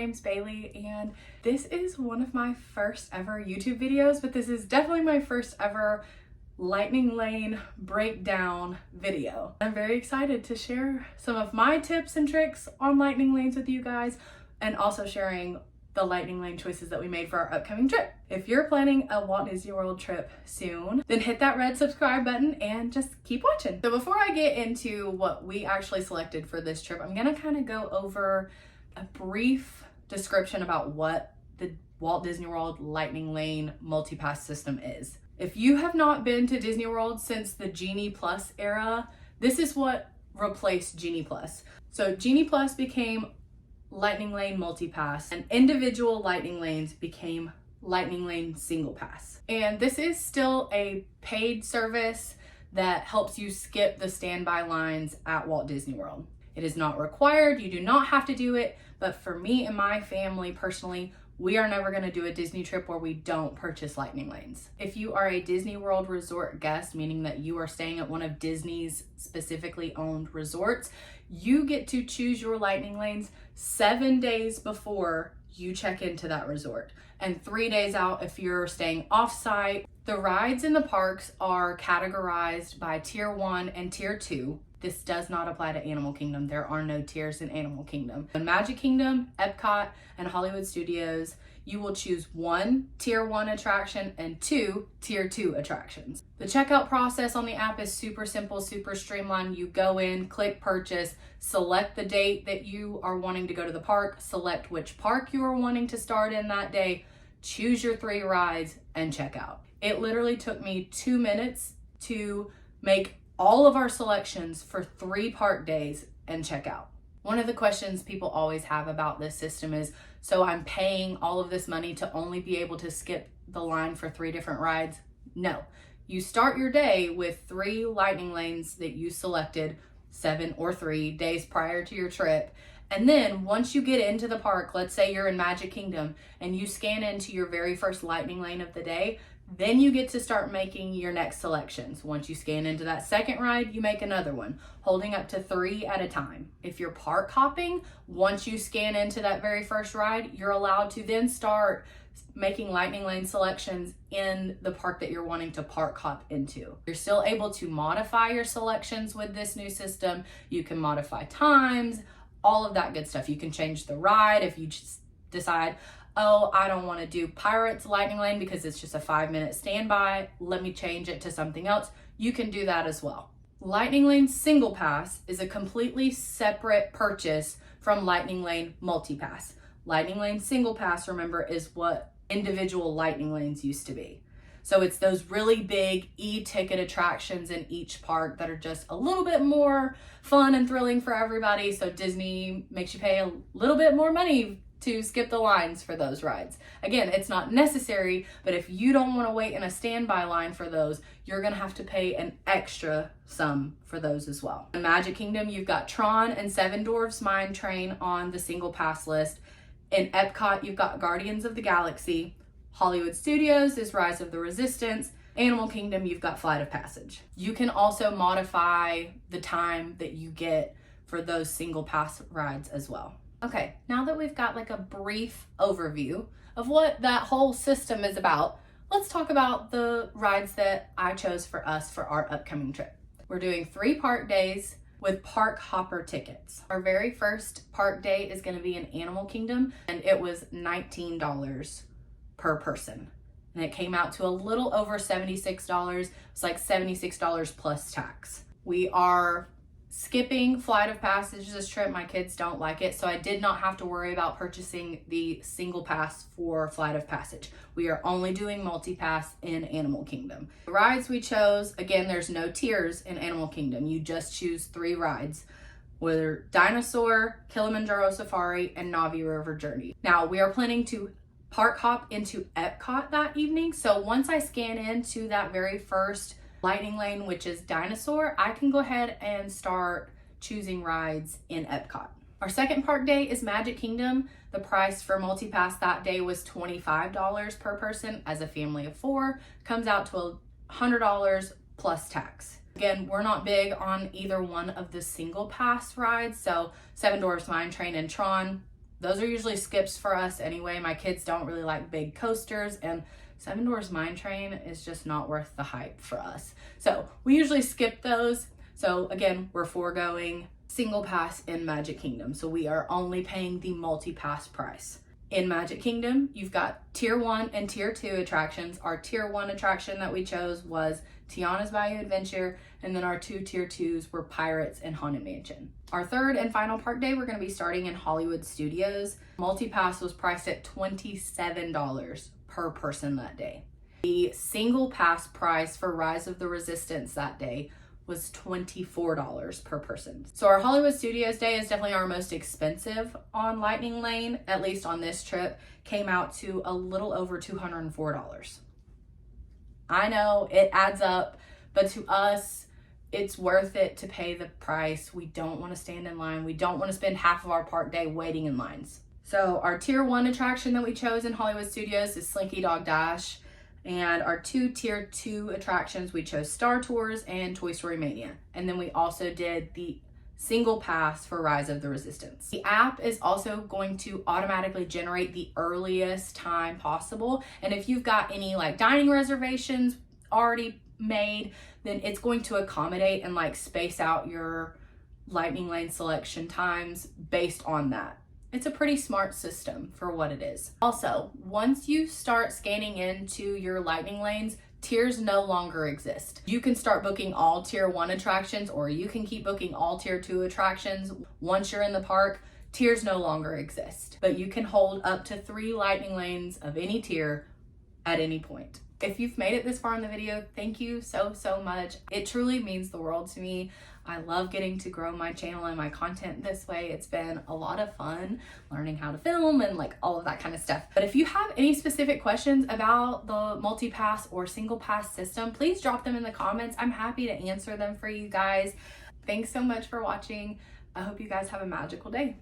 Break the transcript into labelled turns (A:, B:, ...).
A: name's Bailey, and this is one of my first ever YouTube videos, but this is definitely my first ever lightning lane breakdown video. I'm very excited to share some of my tips and tricks on lightning lanes with you guys, and also sharing the lightning lane choices that we made for our upcoming trip. If you're planning a Walt Disney World trip soon, then hit that red subscribe button and just keep watching. So before I get into what we actually selected for this trip, I'm gonna kind of go over a brief description about what the Walt Disney World Lightning Lane multi-pass system is. If you have not been to Disney World since the Genie Plus era, this is what replaced Genie Plus. So Genie Plus became Lightning Lane Multi-Pass, and individual lightning lanes became Lightning Lane Single Pass. And this is still a paid service that helps you skip the standby lines at Walt Disney World. It is not required, you do not have to do it, but for me and my family personally, we are never going to do a Disney trip where we don't purchase lightning lanes. If you are a Disney World Resort guest, meaning that you are staying at one of Disney's specifically owned resorts, you get to choose your lightning lanes 7 days before you check into that resort, and 3 days out if you're staying off-site. The rides in the parks are categorized by Tier 1 and Tier 2. This does not apply to Animal Kingdom. There are no tiers in Animal Kingdom. In Magic Kingdom, Epcot, and Hollywood Studios, you will choose 1 Tier 1 attraction and 2 Tier 2 attractions. The checkout process on the app is super simple, super streamlined. You go in, click purchase, select the date that you are wanting to go to the park, select which park you are wanting to start in that day, choose your 3 rides, and check out. It literally took me 2 minutes to make all of our selections for 3 park days and check out. One of the questions people always have about this system is, so I'm paying all of this money to only be able to skip the line for 3 different rides? No. You start your day with 3 lightning lanes that you selected 7 or 3 days prior to your trip. And then once you get into the park, let's say you're in Magic Kingdom and you scan into your very first lightning lane of the day, then you get to start making your next selections. Once you scan into that second ride, you make another one, holding up to 3 at a time. If you're park hopping, once you scan into that very first ride, you're allowed to then start making lightning lane selections in the park that you're wanting to park hop into. You're still able to modify your selections with this new system. You can modify times, all of that good stuff. You can change the ride if you just decide, oh, I don't want to do Pirates Lightning Lane because it's just a 5-minute standby. Let me change it to something else. You can do that as well. Lightning Lane Single Pass is a completely separate purchase from Lightning Lane Multi-Pass. Lightning Lane Single Pass, remember, is what individual lightning lanes used to be. So it's those really big e-ticket attractions in each park that are just a little bit more fun and thrilling for everybody. So Disney makes you pay a little bit more money to skip the lines for those rides. Again, it's not necessary, but if you don't want to wait in a standby line for those, you're going to have to pay an extra sum for those as well. In Magic Kingdom, you've got Tron and Seven Dwarfs Mine Train on the single pass list. In Epcot, you've got Guardians of the Galaxy. Hollywood Studios is Rise of the Resistance. Animal Kingdom, you've got Flight of Passage. You can also modify the time that you get for those single pass rides as well. Okay, now that we've got like a brief overview of what that whole system is about, let's talk about the rides that I chose for us for our upcoming trip. We're doing 3 park days with park hopper tickets. Our very first park day is going to be in Animal Kingdom, and it was $19 per person. And it came out to a little over $76. It's like $76 plus tax. We are skipping Flight of Passage this trip. My kids don't like it, so I did not have to worry about purchasing the single pass for Flight of Passage. We are only doing multi-pass in Animal Kingdom. The rides we chose, again, there's no tiers in Animal Kingdom. You just choose 3 rides. We're Dinosaur, Kilimanjaro Safari, and Navi River Journey. Now, we are planning to park hop into Epcot that evening, so once I scan into that very first lightning lane, which is Dinosaur, I can go ahead and start choosing rides in Epcot. Our second park day is Magic Kingdom. The price for multi-pass that day was $25 per person. As a family of 4, comes out to $100 plus tax. Again, we're not big on either one of the single pass rides, so Seven Dwarfs Mine Train and Tron, Those are usually skips for us anyway. My kids don't really like big coasters, and Seven Dwarfs Mine Train is just not worth the hype for us. So we usually skip those. So again, we're foregoing single pass in Magic Kingdom. So we are only paying the multi-pass price. In Magic Kingdom, you've got tier 1 and tier 2 attractions. Our tier 1 attraction that we chose was Tiana's Bayou Adventure, and then our 2 tier 2s were Pirates and Haunted Mansion. Our third and final park day, we're going to be starting in Hollywood Studios. Multi-pass was priced at $27 per person that day. The single pass price for Rise of the Resistance that day was $24 per person. So our Hollywood Studios day is definitely our most expensive on Lightning Lane, at least on this trip, came out to a little over $204. I know it adds up, but to us, it's worth it to pay the price. We don't want to stand in line. We don't want to spend half of our park day waiting in lines. So our tier 1 attraction that we chose in Hollywood Studios is Slinky Dog Dash. And our 2 tier 2 attractions, we chose Star Tours and Toy Story Mania. And then we also did the single pass for Rise of the Resistance. The app is also going to automatically generate the earliest time possible. And if you've got any like dining reservations already made, then it's going to accommodate and like space out your Lightning Lane selection times based on that. It's a pretty smart system for what it is. Also, once you start scanning into your Lightning Lanes, tiers no longer exist. You can start booking all tier 1 attractions, or you can keep booking all tier 2 attractions. Once you're in the park, tiers no longer exist. But you can hold up to 3 Lightning Lanes of any tier at any point. If you've made it this far in the video, thank you so much. It truly means the world to me. I love getting to grow my channel and my content this way. It's been a lot of fun learning how to film and like all of that kind of stuff. But if you have any specific questions about the multi-pass or single pass system, please drop them in the comments. I'm happy to answer them for you guys. Thanks so much for watching. I hope you guys have a magical day.